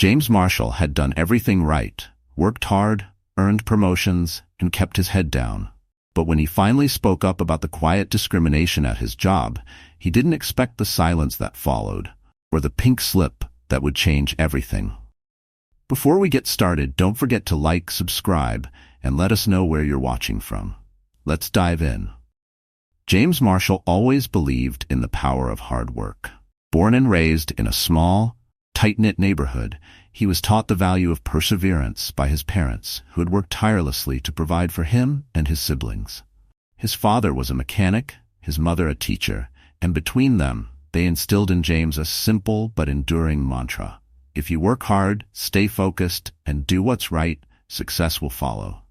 James Marshall had done everything right, worked hard, earned promotions, and kept his head down. But when he finally spoke up about the quiet discrimination at his job, he didn't expect the silence that followed, or the pink slip that would change everything. Before we get started, don't forget to like, subscribe, and let us know where you're watching from. Let's dive in. James Marshall always believed in the power of hard work. Born and raised in a small, tight-knit neighborhood, he was taught the value of perseverance by his parents, who had worked tirelessly to provide for him and his siblings. His father was a mechanic, his mother a teacher, and between them, they instilled in James a simple but enduring mantra. If you work hard, stay focused, and do what's right, success will follow.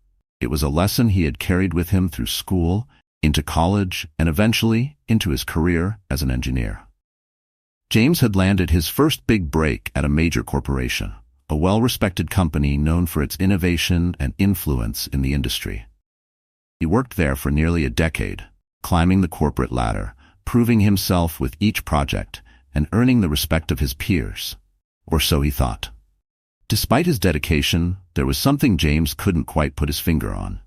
It was a lesson he had carried with him through school, into college, and eventually into his career as an engineer. James had landed his first big break at a major corporation, a well-respected company known for its innovation and influence in the industry. He worked there for nearly a decade, climbing the corporate ladder, proving himself with each project, and earning the respect of his peers. Or so he thought. Despite his dedication, there was something James couldn't quite put his finger on.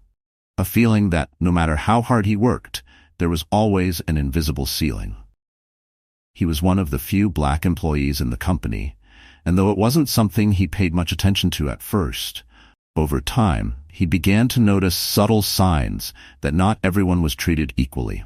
A feeling that, no matter how hard he worked, there was always an invisible ceiling. He was one of the few black employees in the company, and though it wasn't something he paid much attention to at first, over time, he began to notice subtle signs that not everyone was treated equally.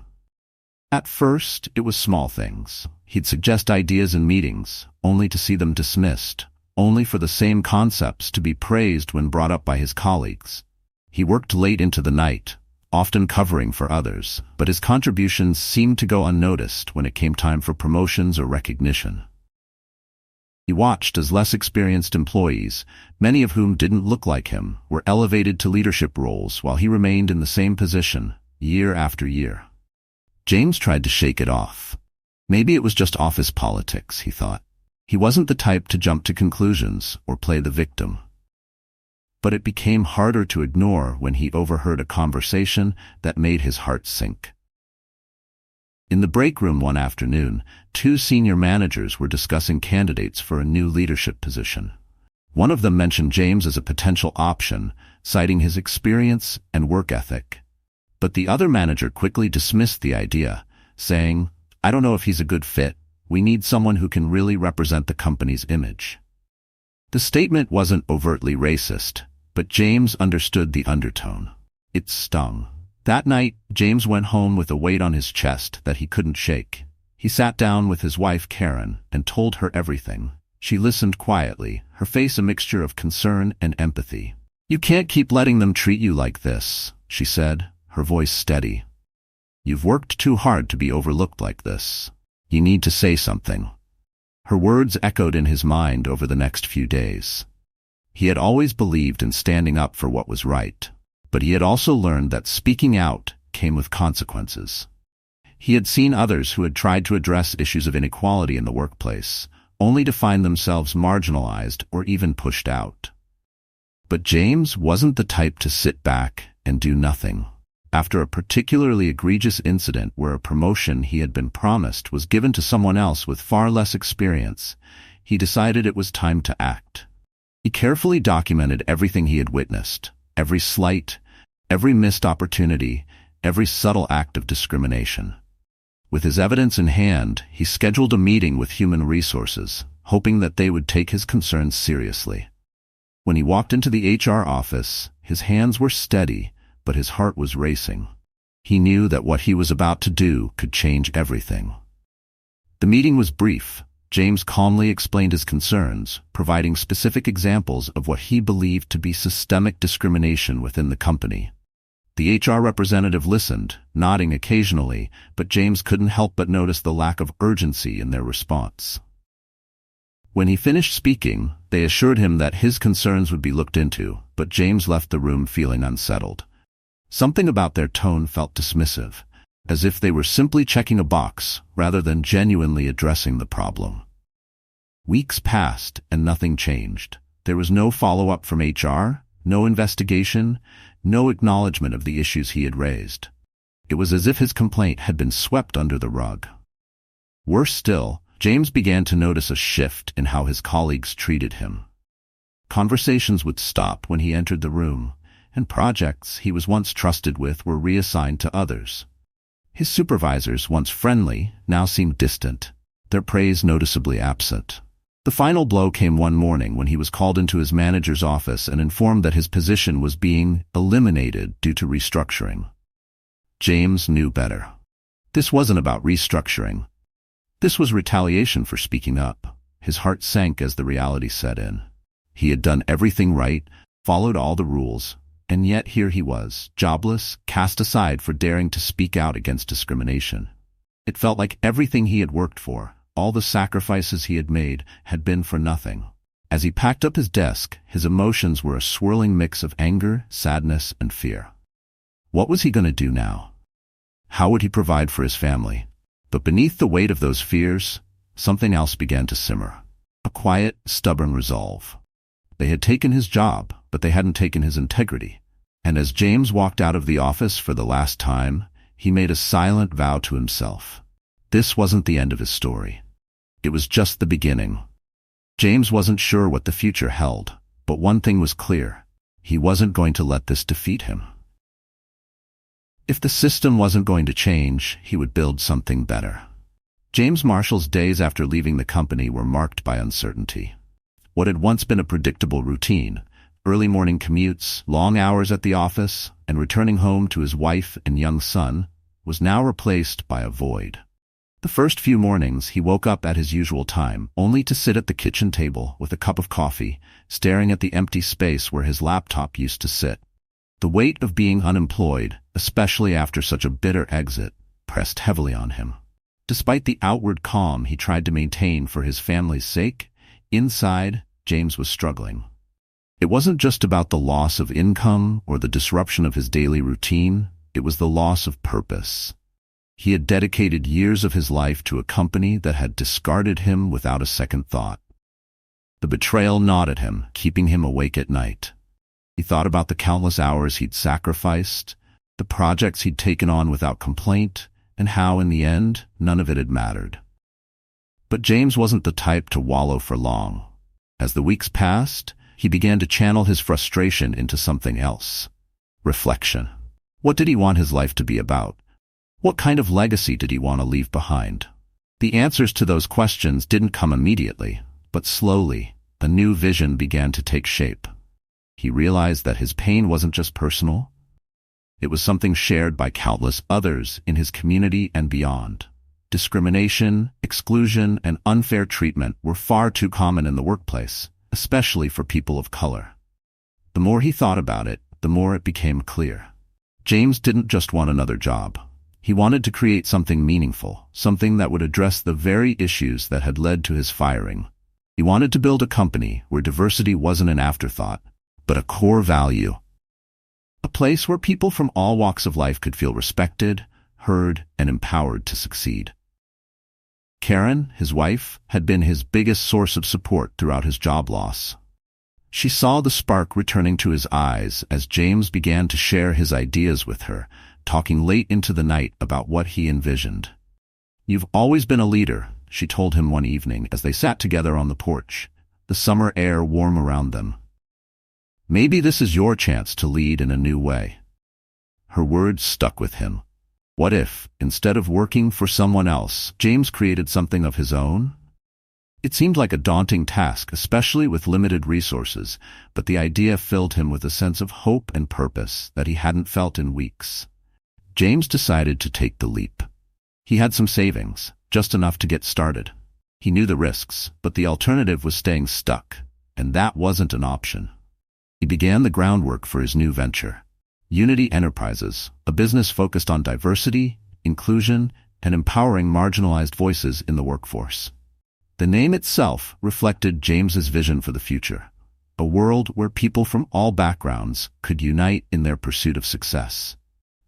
At first, it was small things. He'd suggest ideas in meetings, only to see them dismissed, only for the same concepts to be praised when brought up by his colleagues. He worked late into the night, often covering for others, but his contributions seemed to go unnoticed when it came time for promotions or recognition. He watched as less experienced employees, many of whom didn't look like him, were elevated to leadership roles while he remained in the same position, year after year. James tried to shake it off. Maybe it was just office politics, he thought. He wasn't the type to jump to conclusions or play the victim. But it became harder to ignore when he overheard a conversation that made his heart sink. In the break room one afternoon, two senior managers were discussing candidates for a new leadership position. One of them mentioned James as a potential option, citing his experience and work ethic. But the other manager quickly dismissed the idea, saying, "I don't know if he's a good fit. We need someone who can really represent the company's image." The statement wasn't overtly racist, but James understood the undertone. It stung. That night, James went home with a weight on his chest that he couldn't shake. He sat down with his wife, Karen, and told her everything. She listened quietly, her face a mixture of concern and empathy. "You can't keep letting them treat you like this," she said, her voice steady. "You've worked too hard to be overlooked like this. You need to say something." Her words echoed in his mind over the next few days. He had always believed in standing up for what was right, but he had also learned that speaking out came with consequences. He had seen others who had tried to address issues of inequality in the workplace, only to find themselves marginalized or even pushed out. But James wasn't the type to sit back and do nothing. After a particularly egregious incident where a promotion he had been promised was given to someone else with far less experience, he decided it was time to act. He carefully documented everything he had witnessed, every slight, every missed opportunity, every subtle act of discrimination. With his evidence in hand, he scheduled a meeting with human resources, hoping that they would take his concerns seriously. When he walked into the HR office, his hands were steady, but his heart was racing. He knew that what he was about to do could change everything. The meeting was brief. James calmly explained his concerns, providing specific examples of what he believed to be systemic discrimination within the company. The HR representative listened, nodding occasionally, but James couldn't help but notice the lack of urgency in their response. When he finished speaking, they assured him that his concerns would be looked into, but James left the room feeling unsettled. Something about their tone felt dismissive, as if they were simply checking a box rather than genuinely addressing the problem. Weeks passed and nothing changed. There was no follow-up from HR, no investigation, no acknowledgement of the issues he had raised. It was as if his complaint had been swept under the rug. Worse still, James began to notice a shift in how his colleagues treated him. Conversations would stop when he entered the room, and projects he was once trusted with were reassigned to others. His supervisors, once friendly, now seemed distant, their praise noticeably absent. The final blow came one morning when he was called into his manager's office and informed that his position was being eliminated due to restructuring. James knew better. This wasn't about restructuring. This was retaliation for speaking up. His heart sank as the reality set in. He had done everything right, followed all the rules, and yet here he was, jobless, cast aside for daring to speak out against discrimination. It felt like everything he had worked for, all the sacrifices he had made, had been for nothing. As he packed up his desk, his emotions were a swirling mix of anger, sadness, and fear. What was he going to do now? How would he provide for his family? But beneath the weight of those fears, something else began to simmer. A quiet, stubborn resolve. They had taken his job, but they hadn't taken his integrity. And as James walked out of the office for the last time, he made a silent vow to himself. This wasn't the end of his story. It was just the beginning. James wasn't sure what the future held, but one thing was clear. He wasn't going to let this defeat him. If the system wasn't going to change, he would build something better. James Marshall's days after leaving the company were marked by uncertainty. What had once been a predictable routine, early morning commutes, long hours at the office, and returning home to his wife and young son, was now replaced by a void. The first few mornings he woke up at his usual time, only to sit at the kitchen table with a cup of coffee, staring at the empty space where his laptop used to sit. The weight of being unemployed, especially after such a bitter exit, pressed heavily on him. Despite the outward calm he tried to maintain for his family's sake, inside, James was struggling. It wasn't just about the loss of income or the disruption of his daily routine, it was the loss of purpose. He had dedicated years of his life to a company that had discarded him without a second thought. The betrayal gnawed at him, keeping him awake at night. He thought about the countless hours he'd sacrificed, the projects he'd taken on without complaint, and how, in the end, none of it had mattered. But James wasn't the type to wallow for long. As the weeks passed, he began to channel his frustration into something else. Reflection. What did he want his life to be about? What kind of legacy did he want to leave behind? The answers to those questions didn't come immediately, but slowly, a new vision began to take shape. He realized that his pain wasn't just personal. It was something shared by countless others in his community and beyond. Discrimination, exclusion, and unfair treatment were far too common in the workplace, especially for people of color. The more he thought about it, the more it became clear. James didn't just want another job. He wanted to create something meaningful, something that would address the very issues that had led to his firing. He wanted to build a company where diversity wasn't an afterthought, but a core value. A place where people from all walks of life could feel respected, heard, and empowered to succeed. Karen, his wife, had been his biggest source of support throughout his job loss. She saw the spark returning to his eyes as James began to share his ideas with her, talking late into the night about what he envisioned. "You've always been a leader," she told him one evening as they sat together on the porch, the summer air warm around them. "Maybe this is your chance to lead in a new way." Her words stuck with him. What if, instead of working for someone else, James created something of his own? It seemed like a daunting task, especially with limited resources, but the idea filled him with a sense of hope and purpose that he hadn't felt in weeks. James decided to take the leap. He had some savings, just enough to get started. He knew the risks, but the alternative was staying stuck, and that wasn't an option. He began the groundwork for his new venture, Unity Enterprises, a business focused on diversity, inclusion, and empowering marginalized voices in the workforce. The name itself reflected James's vision for the future, a world where people from all backgrounds could unite in their pursuit of success.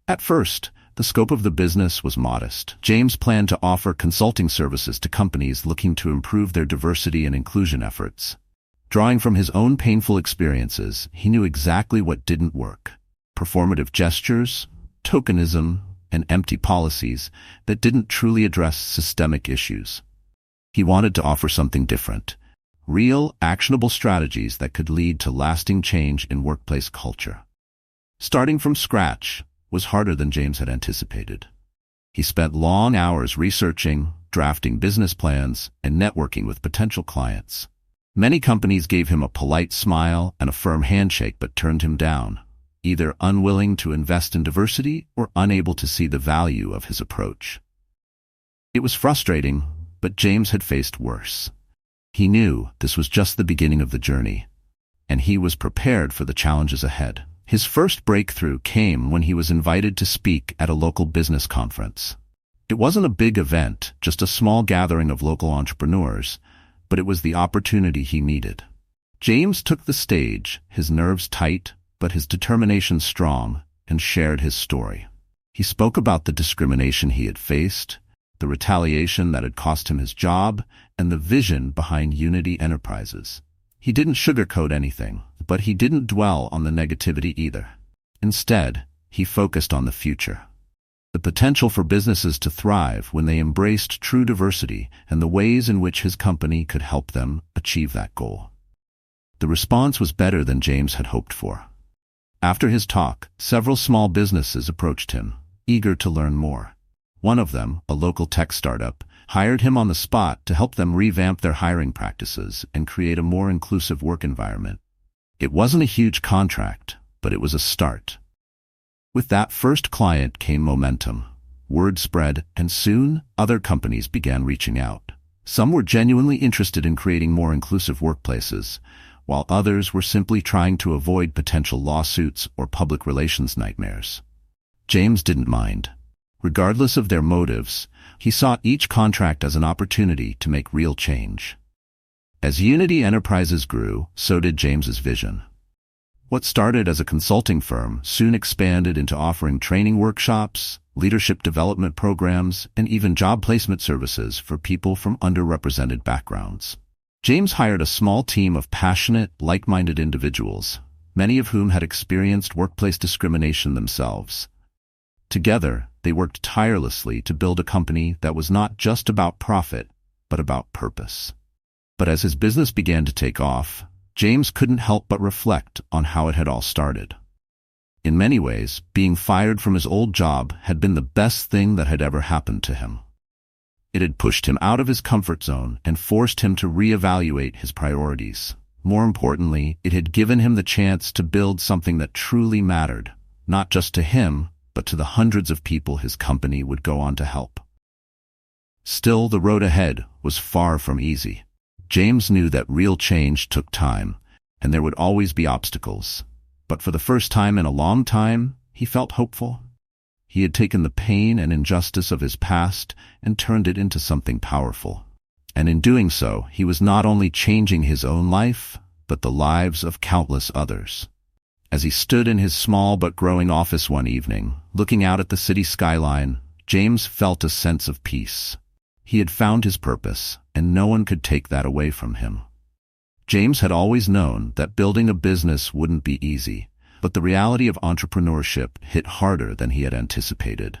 At first, the scope of the business was modest. James planned to offer consulting services to companies looking to improve their diversity and inclusion efforts. Drawing from his own painful experiences, he knew exactly what didn't work: performative gestures, tokenism, and empty policies that didn't truly address systemic issues. He wanted to offer something different, real, actionable strategies that could lead to lasting change in workplace culture. Starting from scratch was harder than James had anticipated. He spent long hours researching, drafting business plans, and networking with potential clients. Many companies gave him a polite smile and a firm handshake but turned him down, either unwilling to invest in diversity or unable to see the value of his approach. It was frustrating, but James had faced worse. He knew this was just the beginning of the journey, and he was prepared for the challenges ahead. His first breakthrough came when he was invited to speak at a local business conference. It wasn't a big event, just a small gathering of local entrepreneurs, but it was the opportunity he needed. James took the stage, his nerves tight, but his determination strong, and shared his story. He spoke about the discrimination he had faced, the retaliation that had cost him his job, and the vision behind Unity Enterprises. He didn't sugarcoat anything, but he didn't dwell on the negativity either. Instead, he focused on the future. The potential for businesses to thrive when they embraced true diversity and the ways in which his company could help them achieve that goal. The response was better than James had hoped for. After his talk, several small businesses approached him, eager to learn more. One of them, a local tech startup, hired him on the spot to help them revamp their hiring practices and create a more inclusive work environment. It wasn't a huge contract, but it was a start. With that first client came momentum. Word spread, and soon other companies began reaching out. Some were genuinely interested in creating more inclusive workplaces, while others were simply trying to avoid potential lawsuits or public relations nightmares. James didn't mind. Regardless of their motives, he saw each contract as an opportunity to make real change. As Unity Enterprises grew, so did James's vision. What started as a consulting firm soon expanded into offering training workshops, leadership development programs, and even job placement services for people from underrepresented backgrounds. James hired a small team of passionate, like-minded individuals, many of whom had experienced workplace discrimination themselves. Together, they worked tirelessly to build a company that was not just about profit, but about purpose. But as his business began to take off, James couldn't help but reflect on how it had all started. In many ways, being fired from his old job had been the best thing that had ever happened to him. It had pushed him out of his comfort zone and forced him to reevaluate his priorities. More importantly, it had given him the chance to build something that truly mattered, not just to him, but to the hundreds of people his company would go on to help. Still, the road ahead was far from easy. James knew that real change took time, and there would always be obstacles. But for the first time in a long time, he felt hopeful. He had taken the pain and injustice of his past and turned it into something powerful. And in doing so, he was not only changing his own life, but the lives of countless others. As he stood in his small but growing office one evening, looking out at the city skyline, James felt a sense of peace. He had found his purpose, and no one could take that away from him. James had always known that building a business wouldn't be easy, but the reality of entrepreneurship hit harder than he had anticipated.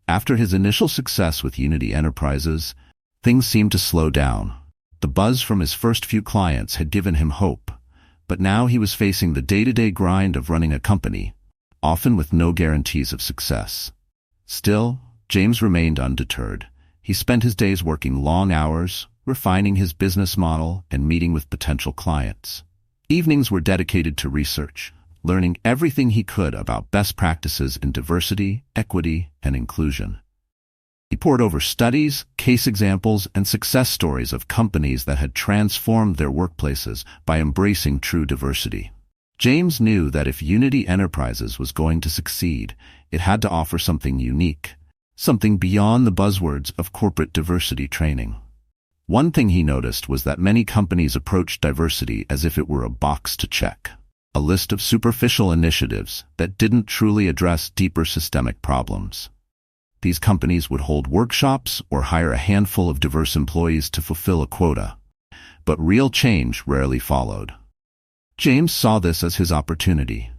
After his initial success with Unity Enterprises, things seemed to slow down. The buzz from his first few clients had given him hope, but now he was facing the day-to-day grind of running a company, often with no guarantees of success. Still, James remained undeterred. He spent his days working long hours, refining his business model, and meeting with potential clients. Evenings were dedicated to research, learning everything he could about best practices in diversity, equity, and inclusion. He pored over studies, case examples, and success stories of companies that had transformed their workplaces by embracing true diversity. James knew that if Unity Enterprises was going to succeed, it had to offer something unique, something beyond the buzzwords of corporate diversity training. One thing he noticed was that many companies approached diversity as if it were a box to check, a list of superficial initiatives that didn't truly address deeper systemic problems. These companies would hold workshops or hire a handful of diverse employees to fulfill a quota, but real change rarely followed. James saw this as his opportunity.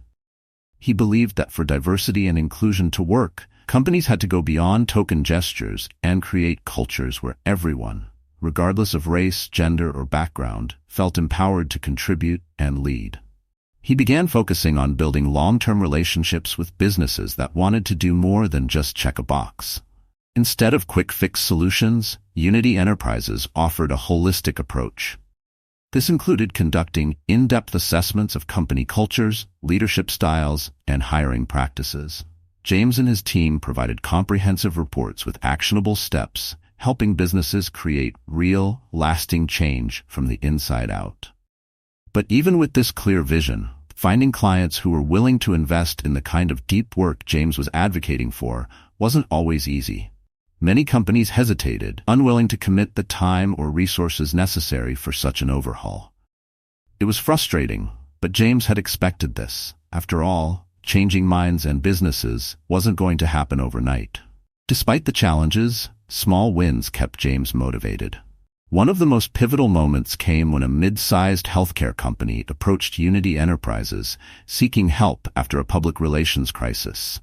He believed that for diversity and inclusion to work, companies had to go beyond token gestures and create cultures where everyone, regardless of race, gender, or background, felt empowered to contribute and lead. He began focusing on building long-term relationships with businesses that wanted to do more than just check a box. Instead of quick-fix solutions, Unity Enterprises offered a holistic approach. This included conducting in-depth assessments of company cultures, leadership styles, and hiring practices. James and his team provided comprehensive reports with actionable steps, helping businesses create real, lasting change from the inside out. But even with this clear vision, finding clients who were willing to invest in the kind of deep work James was advocating for wasn't always easy. Many companies hesitated, unwilling to commit the time or resources necessary for such an overhaul. It was frustrating, but James had expected this. After all, changing minds and businesses wasn't going to happen overnight. Despite the challenges, small wins kept James motivated. One of the most pivotal moments came when a mid-sized healthcare company approached Unity Enterprises, seeking help after a public relations crisis.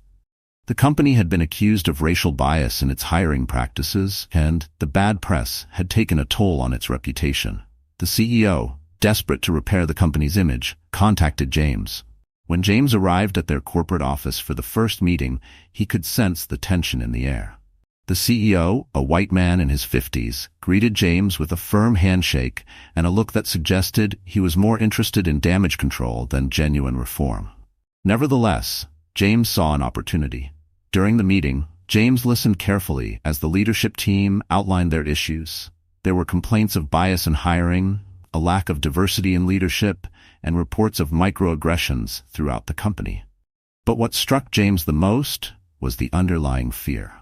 The company had been accused of racial bias in its hiring practices, and the bad press had taken a toll on its reputation. The CEO, desperate to repair the company's image, contacted James. When James arrived at their corporate office for the first meeting, he could sense the tension in the air. The CEO, a white man in his 50s, greeted James with a firm handshake and a look that suggested he was more interested in damage control than genuine reform. Nevertheless, James saw an opportunity. During the meeting, James listened carefully as the leadership team outlined their issues. There were complaints of bias in hiring, a lack of diversity in leadership, and reports of microaggressions throughout the company. But what struck James the most was the underlying fear.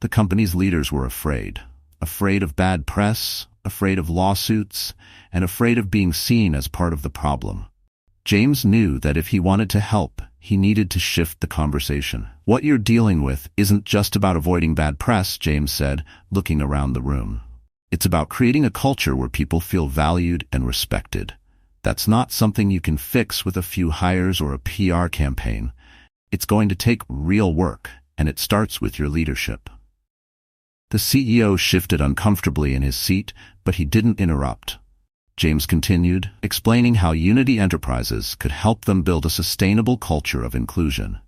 The company's leaders were afraid of bad press, afraid of lawsuits, and afraid of being seen as part of the problem. James knew that if he wanted to help, he needed to shift the conversation. "What you're dealing with isn't just about avoiding bad press," James said, looking around the room. "It's about creating a culture where people feel valued and respected. That's not something you can fix with a few hires or a PR campaign. It's going to take real work, and it starts with your leadership." The CEO shifted uncomfortably in his seat, but he didn't interrupt. James continued, explaining how Unity Enterprises could help them build a sustainable culture of inclusion.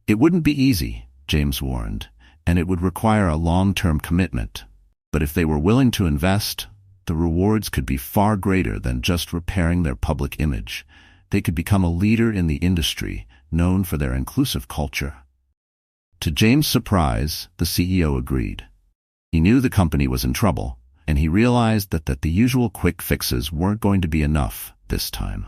It wouldn't be easy, James warned, and it would require a long-term commitment. But if they were willing to invest, the rewards could be far greater than just repairing their public image. They could become a leader in the industry, known for their inclusive culture. To James' surprise, the CEO agreed. He knew the company was in trouble, and he realized that the usual quick fixes weren't going to be enough this time.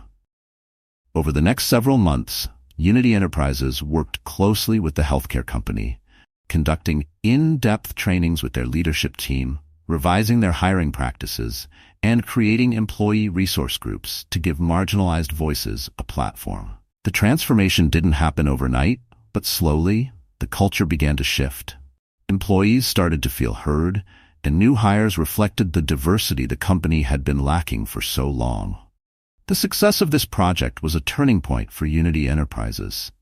Over the next several months, Unity Enterprises worked closely with the healthcare company, conducting in-depth trainings with their leadership team, revising their hiring practices, and creating employee resource groups to give marginalized voices a platform. The transformation didn't happen overnight, but slowly, the culture began to shift. Employees started to feel heard, and new hires reflected the diversity the company had been lacking for so long. The success of this project was a turning point for Unity Enterprises.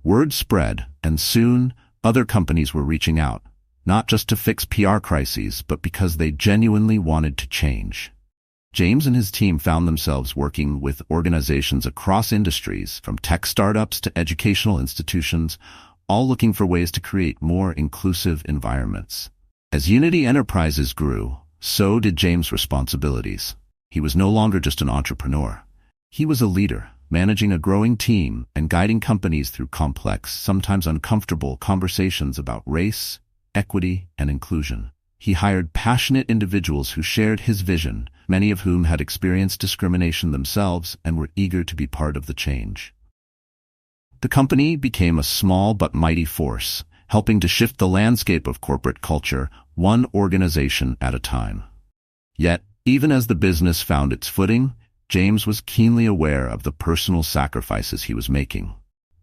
Word spread, and soon, other companies were reaching out, not just to fix PR crises, but because they genuinely wanted to change. James and his team found themselves working with organizations across industries, from tech startups to educational institutions, all looking for ways to create more inclusive environments. As Unity Enterprises grew, so did James' responsibilities. He was no longer just an entrepreneur. He was a leader, managing a growing team and guiding companies through complex, sometimes uncomfortable conversations about race, equity, and inclusion. He hired passionate individuals who shared his vision, many of whom had experienced discrimination themselves and were eager to be part of the change. The company became a small but mighty force, helping to shift the landscape of corporate culture, one organization at a time. Yet, even as the business found its footing, James was keenly aware of the personal sacrifices he was making.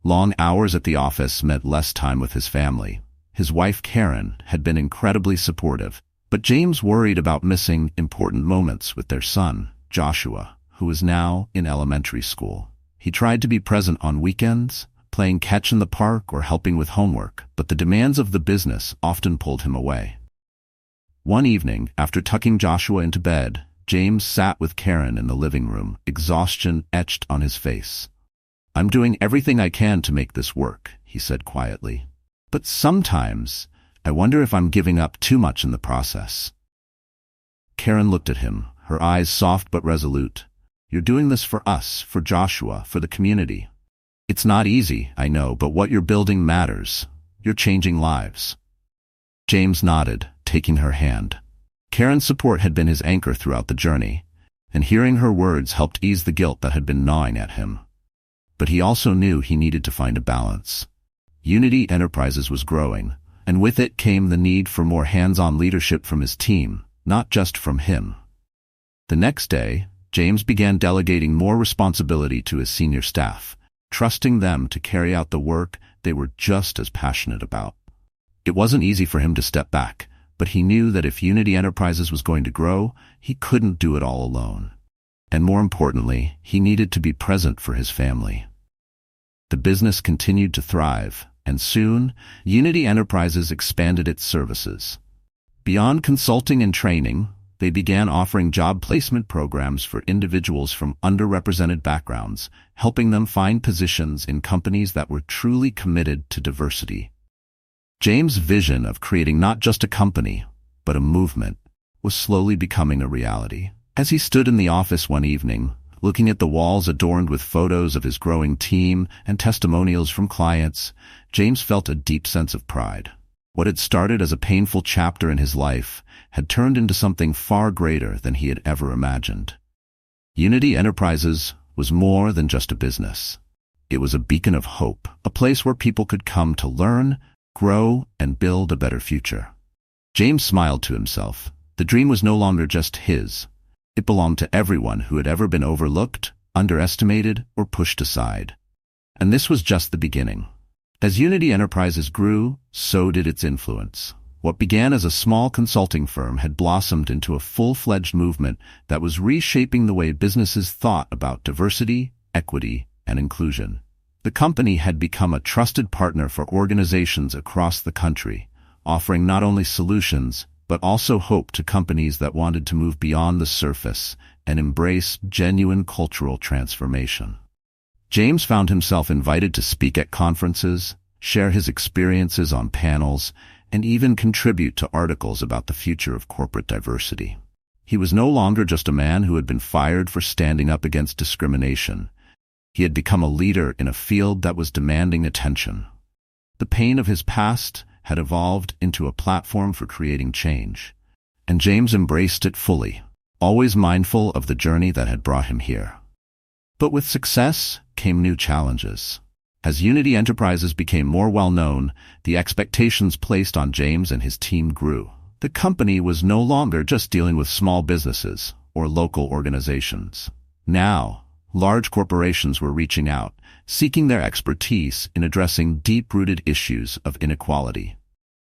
Long hours at the office meant less time with his family. His wife, Karen, had been incredibly supportive, but James worried about missing important moments with their son, Joshua, who was now in elementary school. He tried to be present on weekends, playing catch in the park or helping with homework, but the demands of the business often pulled him away. One evening, after tucking Joshua into bed, James sat with Karen in the living room, exhaustion etched on his face. "I'm doing everything I can to make this work," he said quietly. "But sometimes, I wonder if I'm giving up too much in the process." Karen looked at him, her eyes soft but resolute. "You're doing this for us, for Joshua, for the community. It's not easy, I know, but what you're building matters. You're changing lives." James nodded, taking her hand. Karen's support had been his anchor throughout the journey, and hearing her words helped ease the guilt that had been gnawing at him. But he also knew he needed to find a balance. Unity Enterprises was growing, and with it came the need for more hands-on leadership from his team, not just from him. The next day, James began delegating more responsibility to his senior staff, trusting them to carry out the work they were just as passionate about. It wasn't easy for him to step back, but he knew that if Unity Enterprises was going to grow, he couldn't do it all alone. And more importantly, he needed to be present for his family. The business continued to thrive, and soon, Unity Enterprises expanded its services. Beyond consulting and training, they began offering job placement programs for individuals from underrepresented backgrounds, helping them find positions in companies that were truly committed to diversity. James' vision of creating not just a company, but a movement, was slowly becoming a reality. As he stood in the office one evening, looking at the walls adorned with photos of his growing team and testimonials from clients, James felt a deep sense of pride. What had started as a painful chapter in his life had turned into something far greater than he had ever imagined. Unity Enterprises was more than just a business. It was a beacon of hope, a place where people could come to learn, grow, and build a better future. James smiled to himself. The dream was no longer just his. It belonged to everyone who had ever been overlooked, underestimated, or pushed aside. And this was just the beginning. As Unity Enterprises grew, so did its influence. What began as a small consulting firm had blossomed into a full-fledged movement that was reshaping the way businesses thought about diversity, equity, and inclusion. The company had become a trusted partner for organizations across the country, offering not only solutions, but also hope to companies that wanted to move beyond the surface and embrace genuine cultural transformation. James found himself invited to speak at conferences, share his experiences on panels, and even contribute to articles about the future of corporate diversity. He was no longer just a man who had been fired for standing up against discrimination. He had become a leader in a field that was demanding attention. The pain of his past had evolved into a platform for creating change, and James embraced it fully, always mindful of the journey that had brought him here. But with success came new challenges. As Unity Enterprises became more well-known, the expectations placed on James and his team grew. The company was no longer just dealing with small businesses or local organizations. Now, large corporations were reaching out, seeking their expertise in addressing deep-rooted issues of inequality.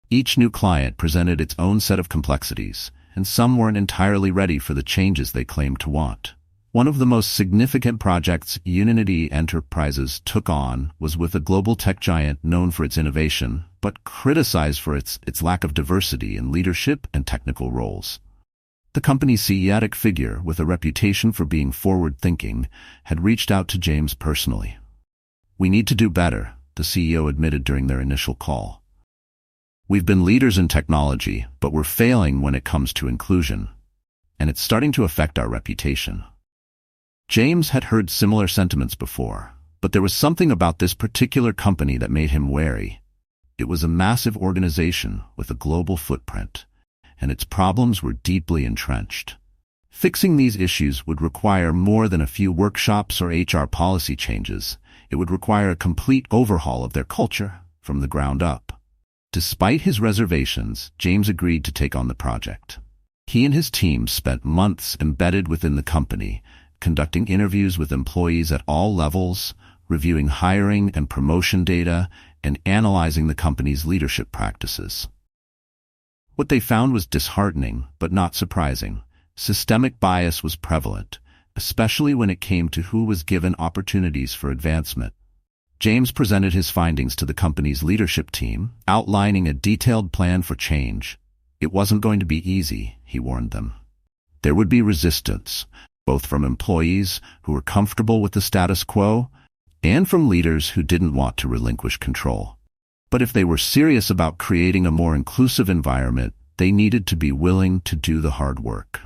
Each new client presented its own set of complexities, and some weren't entirely ready for the changes they claimed to want. One of the most significant projects Unity Enterprises took on was with a global tech giant known for its innovation, but criticized for its lack of diversity in leadership and technical roles. The company's CEO figure, with a reputation for being forward-thinking, had reached out to James personally. "We need to do better," the CEO admitted during their initial call. "We've been leaders in technology, but we're failing when it comes to inclusion, and it's starting to affect our reputation." James had heard similar sentiments before, but there was something about this particular company that made him wary. It was a massive organization with a global footprint, and its problems were deeply entrenched. Fixing these issues would require more than a few workshops or HR policy changes. It would require a complete overhaul of their culture from the ground up. Despite his reservations, James agreed to take on the project. He and his team spent months embedded within the company, conducting interviews with employees at all levels, reviewing hiring and promotion data, and analyzing the company's leadership practices. What they found was disheartening, but not surprising. Systemic bias was prevalent, especially when it came to who was given opportunities for advancement. James presented his findings to the company's leadership team, outlining a detailed plan for change. It wasn't going to be easy, he warned them. There would be resistance, both from employees who were comfortable with the status quo and from leaders who didn't want to relinquish control. But if they were serious about creating a more inclusive environment, they needed to be willing to do the hard work.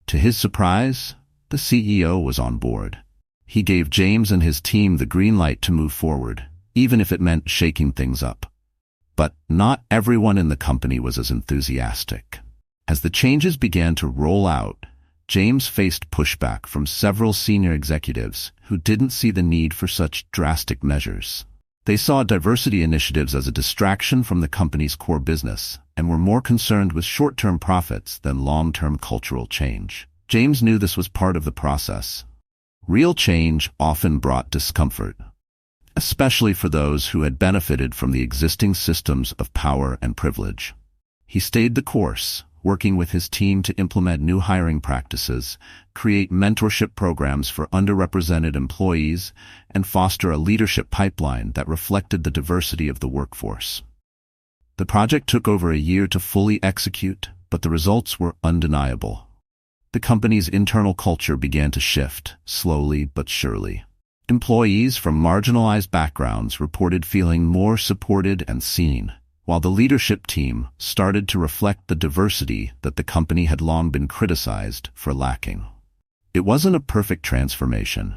To his surprise, the CEO was on board. He gave James and his team the green light to move forward, even if it meant shaking things up. But not everyone in the company was as enthusiastic. As the changes began to roll out, James faced pushback from several senior executives who didn't see the need for such drastic measures. They saw diversity initiatives as a distraction from the company's core business and were more concerned with short-term profits than long-term cultural change. James knew this was part of the process. Real change often brought discomfort, especially for those who had benefited from the existing systems of power and privilege. He stayed the course, working with his team to implement new hiring practices, create mentorship programs for underrepresented employees, and foster a leadership pipeline that reflected the diversity of the workforce. The project took over a year to fully execute, but the results were undeniable. The company's internal culture began to shift, slowly but surely. Employees from marginalized backgrounds reported feeling more supported and seen, while the leadership team started to reflect the diversity that the company had long been criticized for lacking. It wasn't a perfect transformation.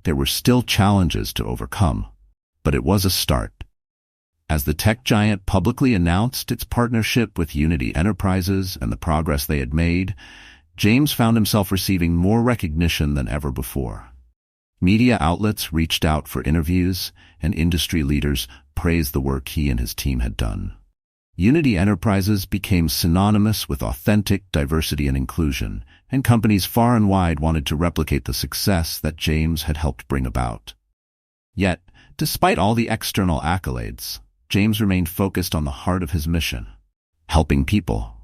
There were still challenges to overcome, but it was a start. As the tech giant publicly announced its partnership with Unity Enterprises and the progress they had made, James found himself receiving more recognition than ever before. Media outlets reached out for interviews, and industry leaders praised the work he and his team had done. Unity Enterprises became synonymous with authentic diversity and inclusion, and companies far and wide wanted to replicate the success that James had helped bring about. Yet, despite all the external accolades, James remained focused on the heart of his mission: helping people.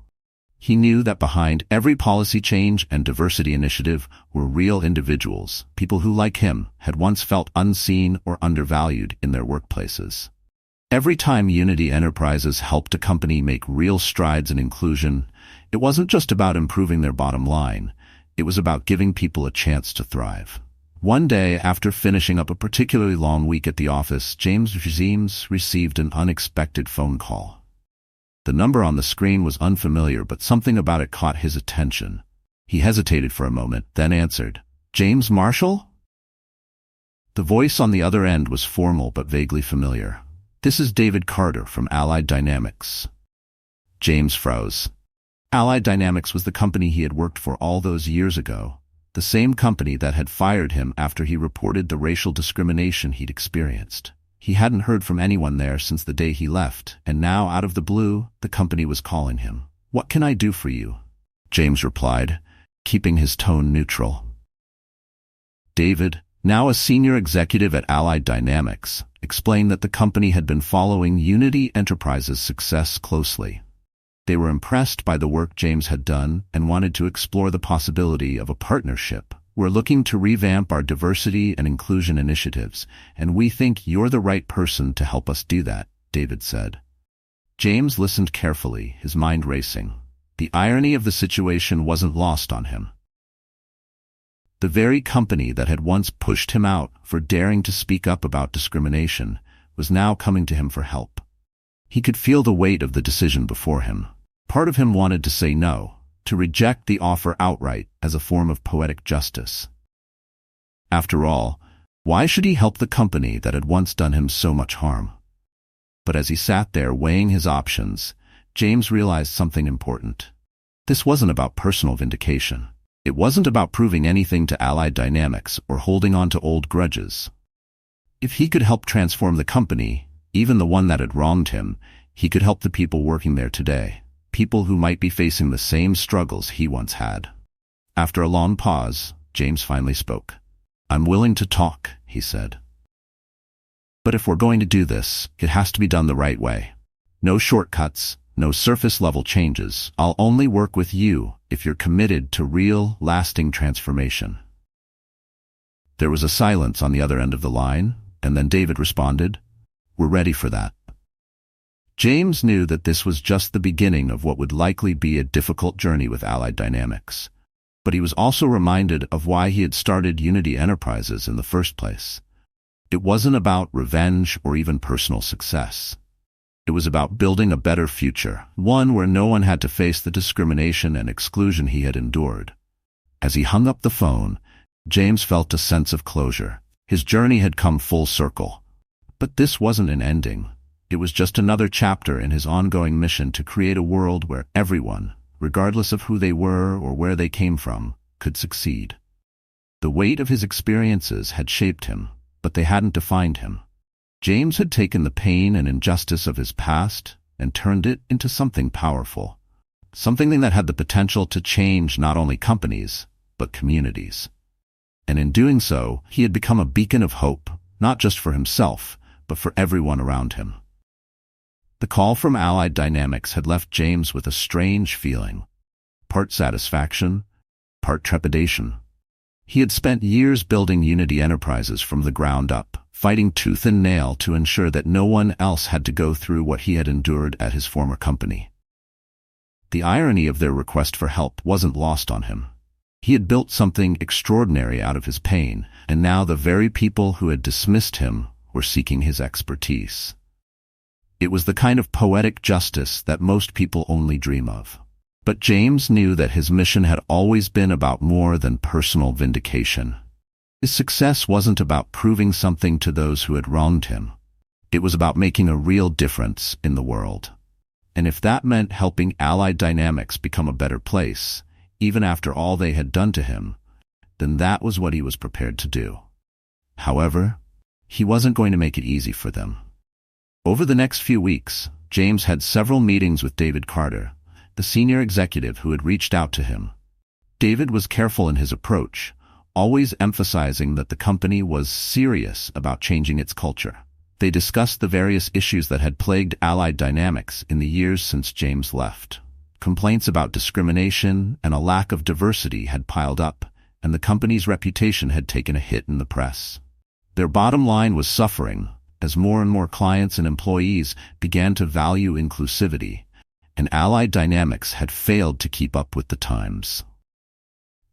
He knew that behind every policy change and diversity initiative were real individuals, people who, like him, had once felt unseen or undervalued in their workplaces. Every time Unity Enterprises helped a company make real strides in inclusion, it wasn't just about improving their bottom line, it was about giving people a chance to thrive. One day, after finishing up a particularly long week at the office, James received an unexpected phone call. The number on the screen was unfamiliar, but something about it caught his attention. He hesitated for a moment, then answered, "James Marshall?" The voice on the other end was formal but vaguely familiar. "This is David Carter from Allied Dynamics." James froze. Allied Dynamics was the company he had worked for all those years ago, the same company that had fired him after he reported the racial discrimination he'd experienced. He hadn't heard from anyone there since the day he left, and now, out of the blue, the company was calling him. "What can I do for you?" James replied, keeping his tone neutral. David, now a senior executive at Allied Dynamics, explained that the company had been following Unity Enterprises' success closely. They were impressed by the work James had done and wanted to explore the possibility of a partnership. "We're looking to revamp our diversity and inclusion initiatives, and we think you're the right person to help us do that," David said. James listened carefully, his mind racing. The irony of the situation wasn't lost on him. The very company that had once pushed him out for daring to speak up about discrimination was now coming to him for help. He could feel the weight of the decision before him. Part of him wanted to say no, to reject the offer outright as a form of poetic justice. After all, why should he help the company that had once done him so much harm? But as he sat there weighing his options, James realized something important. This wasn't about personal vindication. It wasn't about proving anything to Allied Dynamics or holding on to old grudges. If he could help transform the company, even the one that had wronged him, he could help the people working there today. People who might be facing the same struggles he once had. After a long pause, James finally spoke. "I'm willing to talk," he said. "But if we're going to do this, it has to be done the right way. No shortcuts, no surface-level changes. I'll only work with you if you're committed to real, lasting transformation." There was a silence on the other end of the line, and then David responded, "We're ready for that." James knew that this was just the beginning of what would likely be a difficult journey with Allied Dynamics. But he was also reminded of why he had started Unity Enterprises in the first place. It wasn't about revenge or even personal success. It was about building a better future, one where no one had to face the discrimination and exclusion he had endured. As he hung up the phone, James felt a sense of closure. His journey had come full circle. But this wasn't an ending. It was just another chapter in his ongoing mission to create a world where everyone, regardless of who they were or where they came from, could succeed. The weight of his experiences had shaped him, but they hadn't defined him. James had taken the pain and injustice of his past and turned it into something powerful, something that had the potential to change not only companies, but communities. And in doing so, he had become a beacon of hope, not just for himself, but for everyone around him. The call from Allied Dynamics had left James with a strange feeling, part satisfaction, part trepidation. He had spent years building Unity Enterprises from the ground up, fighting tooth and nail to ensure that no one else had to go through what he had endured at his former company. The irony of their request for help wasn't lost on him. He had built something extraordinary out of his pain, and now the very people who had dismissed him were seeking his expertise. It was the kind of poetic justice that most people only dream of. But James knew that his mission had always been about more than personal vindication. His success wasn't about proving something to those who had wronged him. It was about making a real difference in the world. And if that meant helping Allied Dynamics become a better place, even after all they had done to him, then that was what he was prepared to do. However, he wasn't going to make it easy for them. Over the next few weeks, James had several meetings with David Carter, the senior executive who had reached out to him. David was careful in his approach, always emphasizing that the company was serious about changing its culture. They discussed the various issues that had plagued Allied Dynamics in the years since James left. Complaints about discrimination and a lack of diversity had piled up, and the company's reputation had taken a hit in the press. Their bottom line was suffering, as more and more clients and employees began to value inclusivity, and Allied Dynamics had failed to keep up with the times.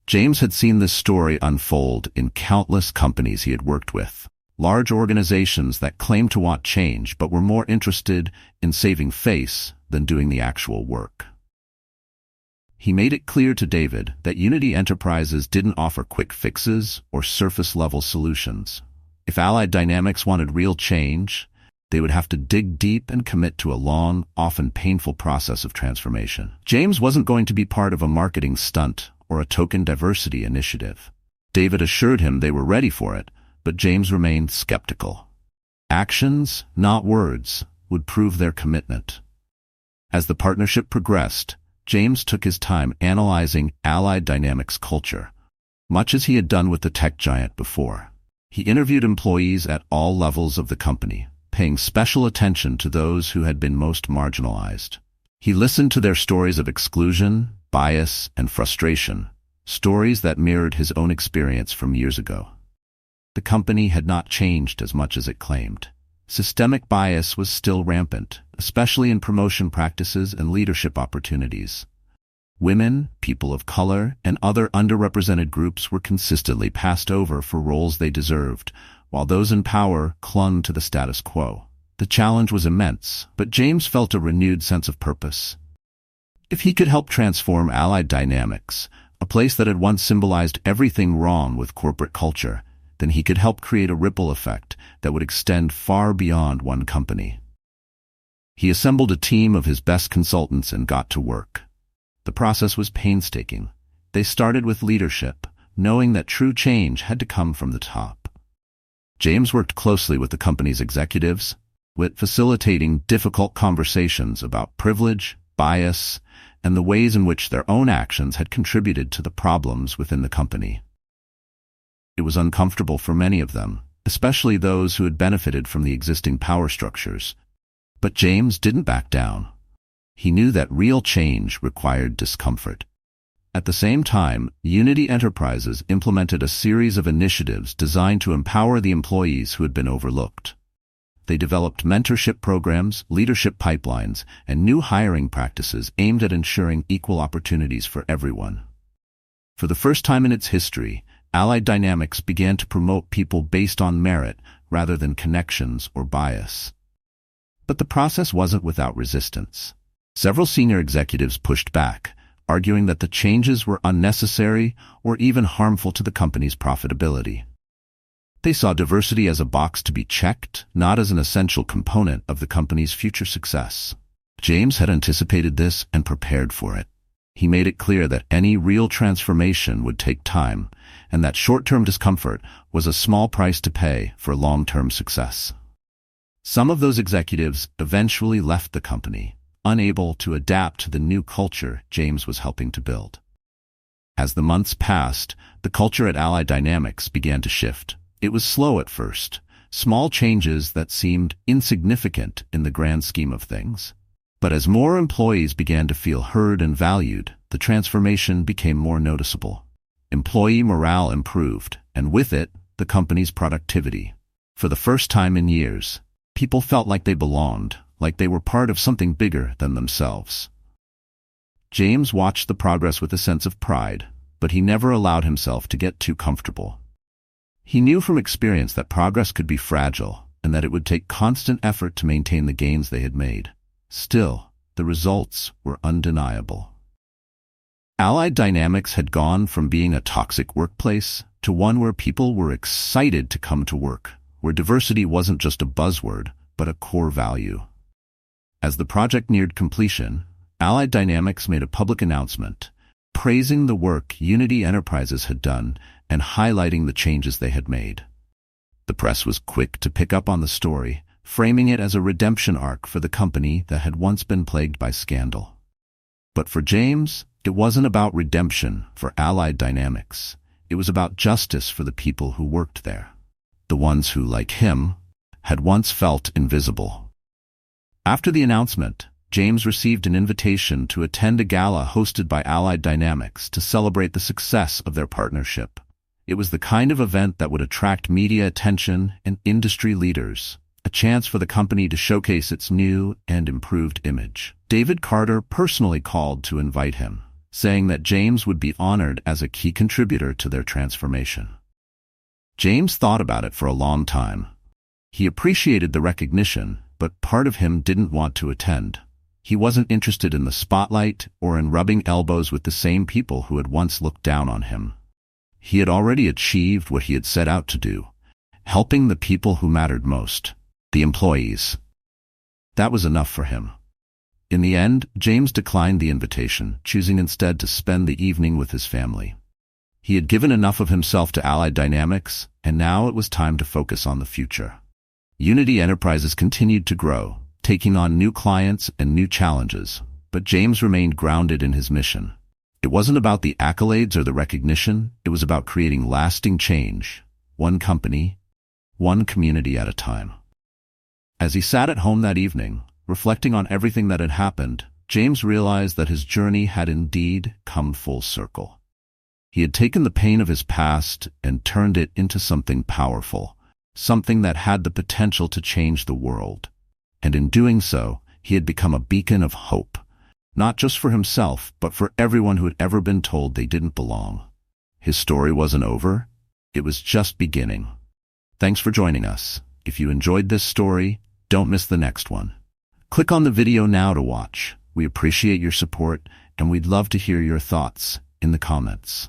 James had seen this story unfold in countless companies he had worked with, large organizations that claimed to want change but were more interested in saving face than doing the actual work. He made it clear to David that Unity Enterprises didn't offer quick fixes or surface-level solutions. If Allied Dynamics wanted real change, they would have to dig deep and commit to a long, often painful process of transformation. James wasn't going to be part of a marketing stunt or a token diversity initiative. David assured him they were ready for it, but James remained skeptical. Actions, not words, would prove their commitment. As the partnership progressed, James took his time analyzing Allied Dynamics' culture, much as he had done with the tech giant before. He interviewed employees at all levels of the company, paying special attention to those who had been most marginalized. He listened to their stories of exclusion, bias, and frustration, stories that mirrored his own experience from years ago. The company had not changed as much as it claimed. Systemic bias was still rampant, especially in promotion practices and leadership opportunities. Women, people of color, and other underrepresented groups were consistently passed over for roles they deserved, while those in power clung to the status quo. The challenge was immense, but James felt a renewed sense of purpose. If he could help transform Allied Dynamics, a place that had once symbolized everything wrong with corporate culture, then he could help create a ripple effect that would extend far beyond one company. He assembled a team of his best consultants and got to work. The process was painstaking. They started with leadership, knowing that true change had to come from the top. James worked closely with the company's executives, facilitating difficult conversations about privilege, bias, and the ways in which their own actions had contributed to the problems within the company. It was uncomfortable for many of them, especially those who had benefited from the existing power structures. But James didn't back down. He knew that real change required discomfort. At the same time, Unity Enterprises implemented a series of initiatives designed to empower the employees who had been overlooked. They developed mentorship programs, leadership pipelines, and new hiring practices aimed at ensuring equal opportunities for everyone. For the first time in its history, Allied Dynamics began to promote people based on merit rather than connections or bias. But the process wasn't without resistance. Several senior executives pushed back, arguing that the changes were unnecessary or even harmful to the company's profitability. They saw diversity as a box to be checked, not as an essential component of the company's future success. James had anticipated this and prepared for it. He made it clear that any real transformation would take time, and that short-term discomfort was a small price to pay for long-term success. Some of those executives eventually left the company, unable to adapt to the new culture James was helping to build. As the months passed, the culture at Allied Dynamics began to shift. It was slow at first, small changes that seemed insignificant in the grand scheme of things. But as more employees began to feel heard and valued, the transformation became more noticeable. Employee morale improved, and with it, the company's productivity. For the first time in years, people felt like they belonged, like they were part of something bigger than themselves. James watched the progress with a sense of pride, but he never allowed himself to get too comfortable. He knew from experience that progress could be fragile, and that it would take constant effort to maintain the gains they had made. Still, the results were undeniable. Allied Dynamics had gone from being a toxic workplace to one where people were excited to come to work, where diversity wasn't just a buzzword, but a core value. As the project neared completion, Allied Dynamics made a public announcement, praising the work Unity Enterprises had done and highlighting the changes they had made. The press was quick to pick up on the story, framing it as a redemption arc for the company that had once been plagued by scandal. But for James, it wasn't about redemption for Allied Dynamics. It was about justice for the people who worked there, the ones who, like him, had once felt invisible. After the announcement, James received an invitation to attend a gala hosted by Allied Dynamics to celebrate the success of their partnership. It was the kind of event that would attract media attention and industry leaders, a chance for the company to showcase its new and improved image. David Carter personally called to invite him, saying that James would be honored as a key contributor to their transformation. James thought about it for a long time. He appreciated the recognition, but part of him didn't want to attend. He wasn't interested in the spotlight or in rubbing elbows with the same people who had once looked down on him. He had already achieved what he had set out to do, helping the people who mattered most, the employees. That was enough for him. In the end, James declined the invitation, choosing instead to spend the evening with his family. He had given enough of himself to Allied Dynamics, and now it was time to focus on the future. Unity Enterprises continued to grow, taking on new clients and new challenges, but James remained grounded in his mission. It wasn't about the accolades or the recognition, it was about creating lasting change, one company, one community at a time. As he sat at home that evening, reflecting on everything that had happened, James realized that his journey had indeed come full circle. He had taken the pain of his past and turned it into something powerful, something that had the potential to change the world. And in doing so, he had become a beacon of hope, not just for himself, but for everyone who had ever been told they didn't belong. His story wasn't over, it was just beginning. Thanks for joining us. If you enjoyed this story, don't miss the next one. Click on the video now to watch. We appreciate your support, and we'd love to hear your thoughts in the comments.